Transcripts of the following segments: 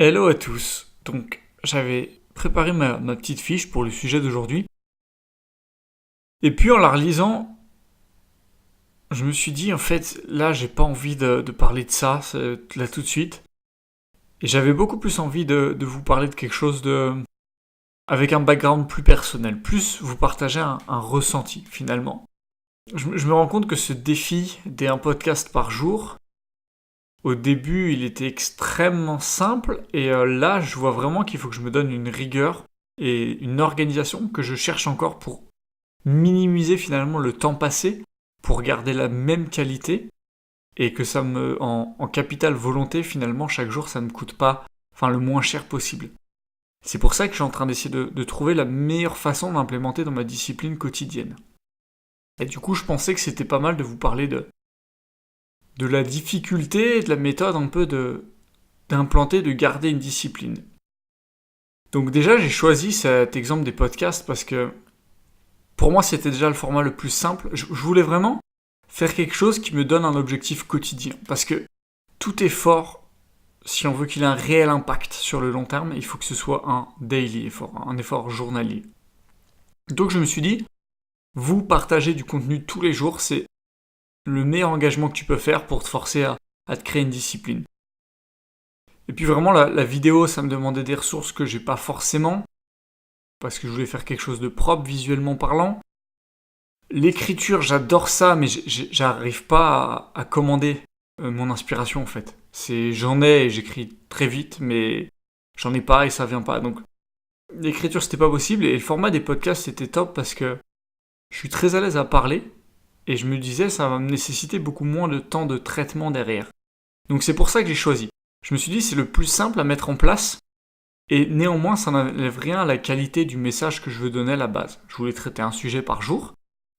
Hello à tous. Donc, j'avais préparé ma petite fiche pour le sujet d'aujourd'hui. Et puis en la relisant, je me suis dit, en fait, là, j'ai pas envie de parler de ça, là tout de suite. Et j'avais beaucoup plus envie de vous parler de quelque chose avec un background plus personnel, plus vous partager un ressenti finalement. Je me rends compte que ce défi d'un podcast par jour, au début, il était extrêmement simple et là, je vois vraiment qu'il faut que je me donne une rigueur et une organisation que je cherche encore pour minimiser finalement le temps passé pour garder la même qualité et que en capital volonté finalement chaque jour ça me coûte pas, le moins cher possible. C'est pour ça que je suis en train d'essayer de trouver la meilleure façon d'implémenter dans ma discipline quotidienne. Et du coup, je pensais que c'était pas mal de vous parler de la difficulté et de la méthode un peu d'implanter, de garder une discipline. Donc déjà, j'ai choisi cet exemple des podcasts parce que pour moi, c'était déjà le format le plus simple. Je voulais vraiment faire quelque chose qui me donne un objectif quotidien. Parce que tout effort, si on veut qu'il ait un réel impact sur le long terme, il faut que ce soit un daily effort, un effort journalier. Donc je me suis dit, vous partagez du contenu tous les jours, c'est le meilleur engagement que tu peux faire pour te forcer à te créer une discipline. Et puis vraiment, la vidéo, ça me demandait des ressources que j'ai pas forcément, parce que je voulais faire quelque chose de propre, visuellement parlant. L'écriture, j'adore ça, mais j'arrive pas à commander mon inspiration, en fait. J'en ai et j'écris très vite, mais j'en ai pas et ça vient pas. Donc, l'écriture, c'était pas possible, et le format des podcasts, c'était top, parce que je suis très à l'aise à parler, et je me disais, ça va me nécessiter beaucoup moins de temps de traitement derrière. Donc c'est pour ça que j'ai choisi. Je me suis dit, c'est le plus simple à mettre en place, et néanmoins, ça n'enlève rien à la qualité du message que je veux donner à la base. Je voulais traiter un sujet par jour,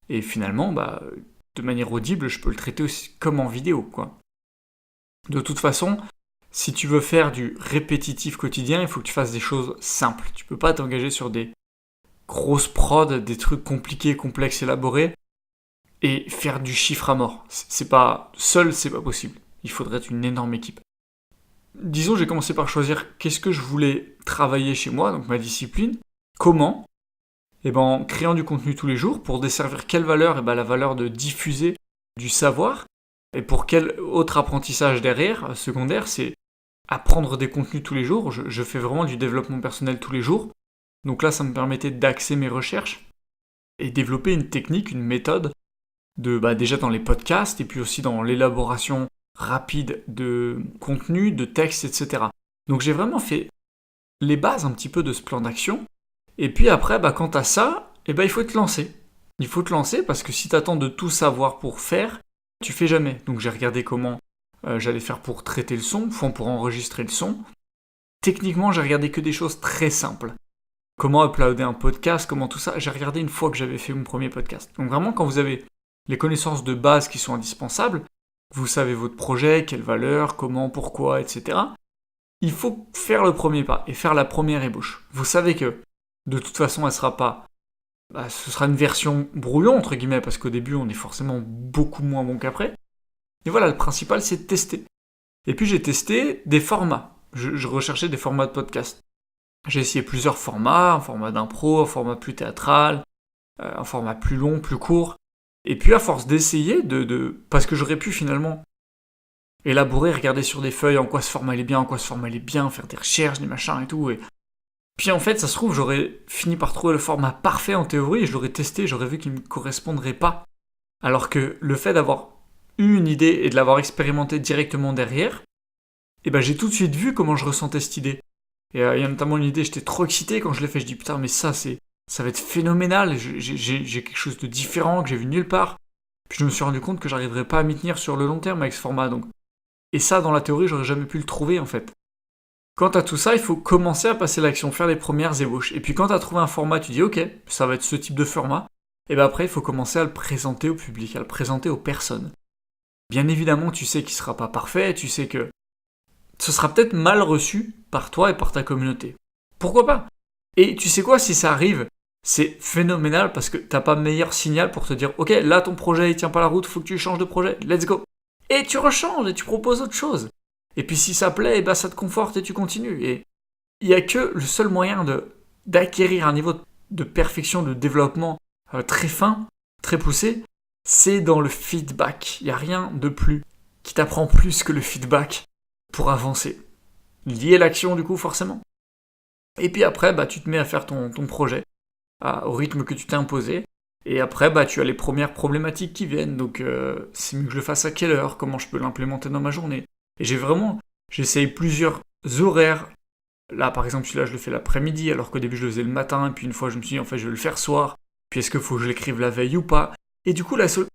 et finalement, de manière audible, je peux le traiter aussi comme en vidéo, quoi. De toute façon, si tu veux faire du répétitif quotidien, il faut que tu fasses des choses simples. Tu peux pas t'engager sur des grosses prods, des trucs compliqués, complexes, élaborés, et faire du chiffre à mort. C'est pas possible. Il faudrait être une énorme équipe. Disons, j'ai commencé par choisir qu'est-ce que je voulais travailler chez moi, donc ma discipline. Comment ? En créant du contenu tous les jours. Pour desservir quelle valeur ? La valeur de diffuser du savoir. Et pour quel autre apprentissage derrière, secondaire, c'est apprendre des contenus tous les jours. Je fais vraiment du développement personnel tous les jours. Donc là, ça me permettait d'axer mes recherches et développer une technique, une méthode déjà dans les podcasts et puis aussi dans l'élaboration rapide de contenu, de textes, etc. Donc j'ai vraiment fait les bases un petit peu de ce plan d'action. Et puis après, quant à ça, il faut te lancer. Il faut te lancer parce que si tu attends de tout savoir pour faire, tu fais jamais. Donc j'ai regardé comment j'allais faire pour traiter le son, pour enregistrer le son. Techniquement, j'ai regardé que des choses très simples. Comment uploader un podcast, comment tout ça. J'ai regardé une fois que j'avais fait mon premier podcast. Donc vraiment, quand vous avez les connaissances de base qui sont indispensables, vous savez votre projet, quelle valeur, comment, pourquoi, etc. Il faut faire le premier pas et faire la première ébauche. Vous savez que de toute façon, elle sera pas... ce sera une version brouillon, entre guillemets, parce qu'au début, on est forcément beaucoup moins bon qu'après. Et voilà, le principal, c'est de tester. Et puis j'ai testé des formats. Je recherchais des formats de podcast. J'ai essayé plusieurs formats, un format d'impro, un format plus théâtral, un format plus long, plus court. Et puis à force d'essayer, parce que j'aurais pu finalement élaborer, regarder sur des feuilles en quoi ce format il est bien, faire des recherches, des machins et tout. Et puis en fait, ça se trouve, j'aurais fini par trouver le format parfait en théorie, et je l'aurais testé, j'aurais vu qu'il ne me correspondrait pas. Alors que le fait d'avoir eu une idée et de l'avoir expérimenté directement derrière, j'ai tout de suite vu comment je ressentais cette idée. Et il y a notamment une idée, j'étais trop excité quand je l'ai fait, je dis putain mais ça va être phénoménal, j'ai quelque chose de différent que j'ai vu nulle part. Puis je me suis rendu compte que j'arriverais pas à m'y tenir sur le long terme avec ce format. Donc. Et ça, dans la théorie, j'aurais jamais pu le trouver en fait. Quant à tout ça, il faut commencer à passer l'action, faire les premières ébauches. Et puis quand tu as trouvé un format, tu dis ok, ça va être ce type de format. Et après, il faut commencer à le présenter au public, à le présenter aux personnes. Bien évidemment, tu sais qu'il sera pas parfait, tu sais que ce sera peut-être mal reçu par toi et par ta communauté. Pourquoi pas ? Et tu sais quoi, si ça arrive, c'est phénoménal parce que t'as pas meilleur signal pour te dire ok, là ton projet il tient pas la route, faut que tu changes de projet, let's go. Et tu rechanges et tu proposes autre chose. Et puis si ça plaît, ça te conforte et tu continues. Et il n'y a que le seul moyen d'acquérir un niveau de perfection, de développement très fin, très poussé, c'est dans le feedback. Il n'y a rien de plus qui t'apprend plus que le feedback pour avancer. Lié à l'action du coup forcément. Et puis après, tu te mets à faire ton projet au rythme que tu t'es imposé. Et après, tu as les premières problématiques qui viennent. Donc c'est mieux que je le fasse à quelle heure, comment je peux l'implémenter dans ma journée. Et j'essaye plusieurs horaires. Là, par exemple, celui-là, je le fais l'après-midi, alors qu'au début, je le faisais le matin. Et puis une fois, je me suis dit, en fait, je vais le faire soir. Puis est-ce qu'il faut que je l'écrive la veille ou pas? Et du coup, la seule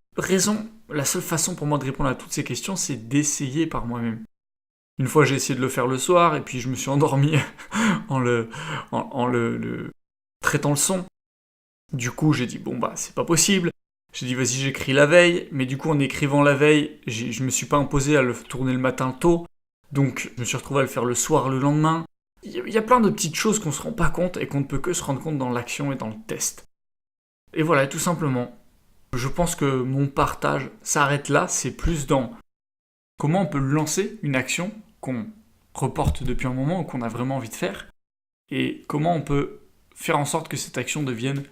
façon pour moi de répondre à toutes ces questions, c'est d'essayer par moi-même. Une fois, j'ai essayé de le faire le soir, et puis je me suis endormi en le traitant le son. Du coup, j'ai dit, c'est pas possible. J'ai dit, vas-y, j'écris la veille. Mais du coup, en écrivant la veille, je me suis pas imposé à le tourner le matin tôt. Donc, je me suis retrouvé à le faire le soir le lendemain. Il y a plein de petites choses qu'on se rend pas compte et qu'on ne peut que se rendre compte dans l'action et dans le test. Et voilà, tout simplement. Je pense que mon partage s'arrête là. C'est plus dans comment on peut lancer une action qu'on reporte depuis un moment ou qu'on a vraiment envie de faire. Et comment on peut faire en sorte que cette action devienne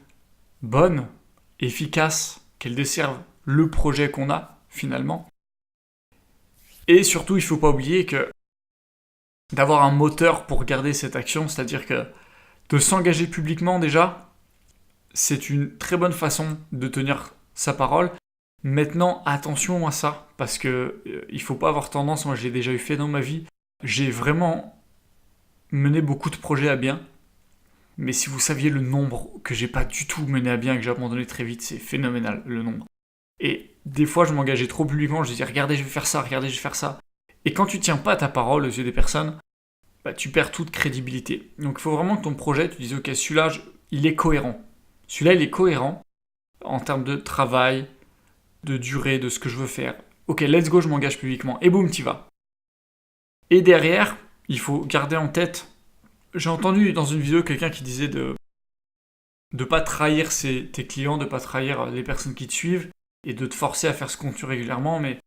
bonne, efficace, qu'elle desserve le projet qu'on a finalement. Et surtout, il ne faut pas oublier que d'avoir un moteur pour garder cette action, c'est-à-dire que de s'engager publiquement déjà, c'est une très bonne façon de tenir sa parole. Maintenant, attention à ça, parce que il faut pas avoir tendance, moi je l'ai déjà eu fait dans ma vie, j'ai vraiment mené beaucoup de projets à bien, mais si vous saviez le nombre que j'ai pas du tout mené à bien et que j'ai abandonné très vite, c'est phénoménal le nombre. Et des fois je m'engageais trop publiquement, je disais regardez je vais faire ça, regardez je vais faire ça. Et quand tu tiens pas ta parole aux yeux des personnes, tu perds toute crédibilité. Donc il faut vraiment que ton projet, tu dises ok celui-là il est cohérent. Celui-là il est cohérent en termes de travail, de durée, de ce que je veux faire. Ok, let's go, je m'engage publiquement. Et boum, t'y vas. Et derrière, il faut garder en tête, j'ai entendu dans une vidéo quelqu'un qui disait de pas trahir tes clients, de pas trahir les personnes qui te suivent et de te forcer à faire ce contenu régulièrement, mais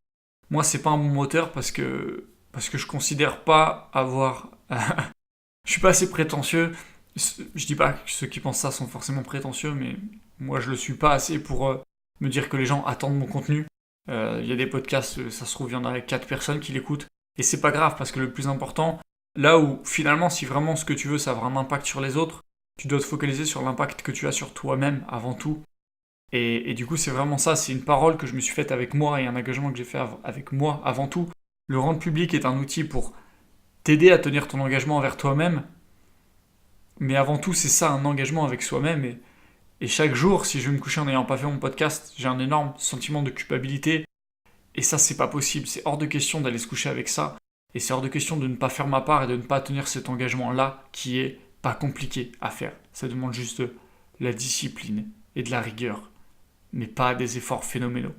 moi c'est pas un bon moteur parce que je considère pas avoir... je suis pas assez prétentieux. Je dis pas que ceux qui pensent ça sont forcément prétentieux, mais moi je le suis pas assez pour me dire que les gens attendent mon contenu. Il y a des podcasts, ça se trouve, il y en a 4 personnes qui l'écoutent. Et c'est pas grave, parce que le plus important, là où finalement, si vraiment ce que tu veux, ça a vraiment un impact sur les autres, tu dois te focaliser sur l'impact que tu as sur toi-même avant tout. Et du coup, c'est vraiment ça, c'est une parole que je me suis faite avec moi et un engagement que j'ai fait avec moi avant tout. Le rendre public est un outil pour t'aider à tenir ton engagement envers toi-même. Mais avant tout, c'est ça, un engagement avec soi-même. Et chaque jour, si je vais me coucher en n'ayant pas fait mon podcast, j'ai un énorme sentiment de culpabilité. Et ça, c'est pas possible. C'est hors de question d'aller se coucher avec ça. Et c'est hors de question de ne pas faire ma part et de ne pas tenir cet engagement-là qui est pas compliqué à faire. Ça demande juste de la discipline et de la rigueur. Mais pas des efforts phénoménaux.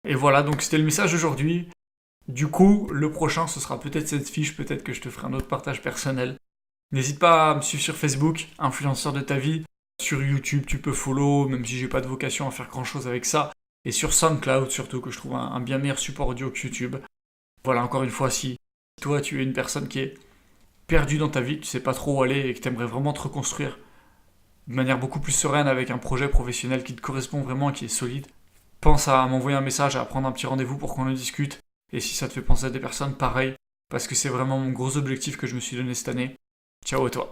Et voilà, donc c'était le message d'aujourd'hui. Du coup, le prochain, ce sera peut-être cette fiche. Peut-être que je te ferai un autre partage personnel. N'hésite pas à me suivre sur Facebook, influenceur de ta vie. Sur YouTube, tu peux follow, même si j'ai pas de vocation à faire grand chose avec ça. Et sur SoundCloud, surtout, que je trouve un bien meilleur support audio que YouTube. Voilà, encore une fois, si toi, tu es une personne qui est perdue dans ta vie, que tu sais pas trop où aller et que tu aimerais vraiment te reconstruire de manière beaucoup plus sereine avec un projet professionnel qui te correspond vraiment, qui est solide, pense à m'envoyer un message, à prendre un petit rendez-vous pour qu'on en discute. Et si ça te fait penser à des personnes, pareil, parce que c'est vraiment mon gros objectif que je me suis donné cette année. Ciao à toi.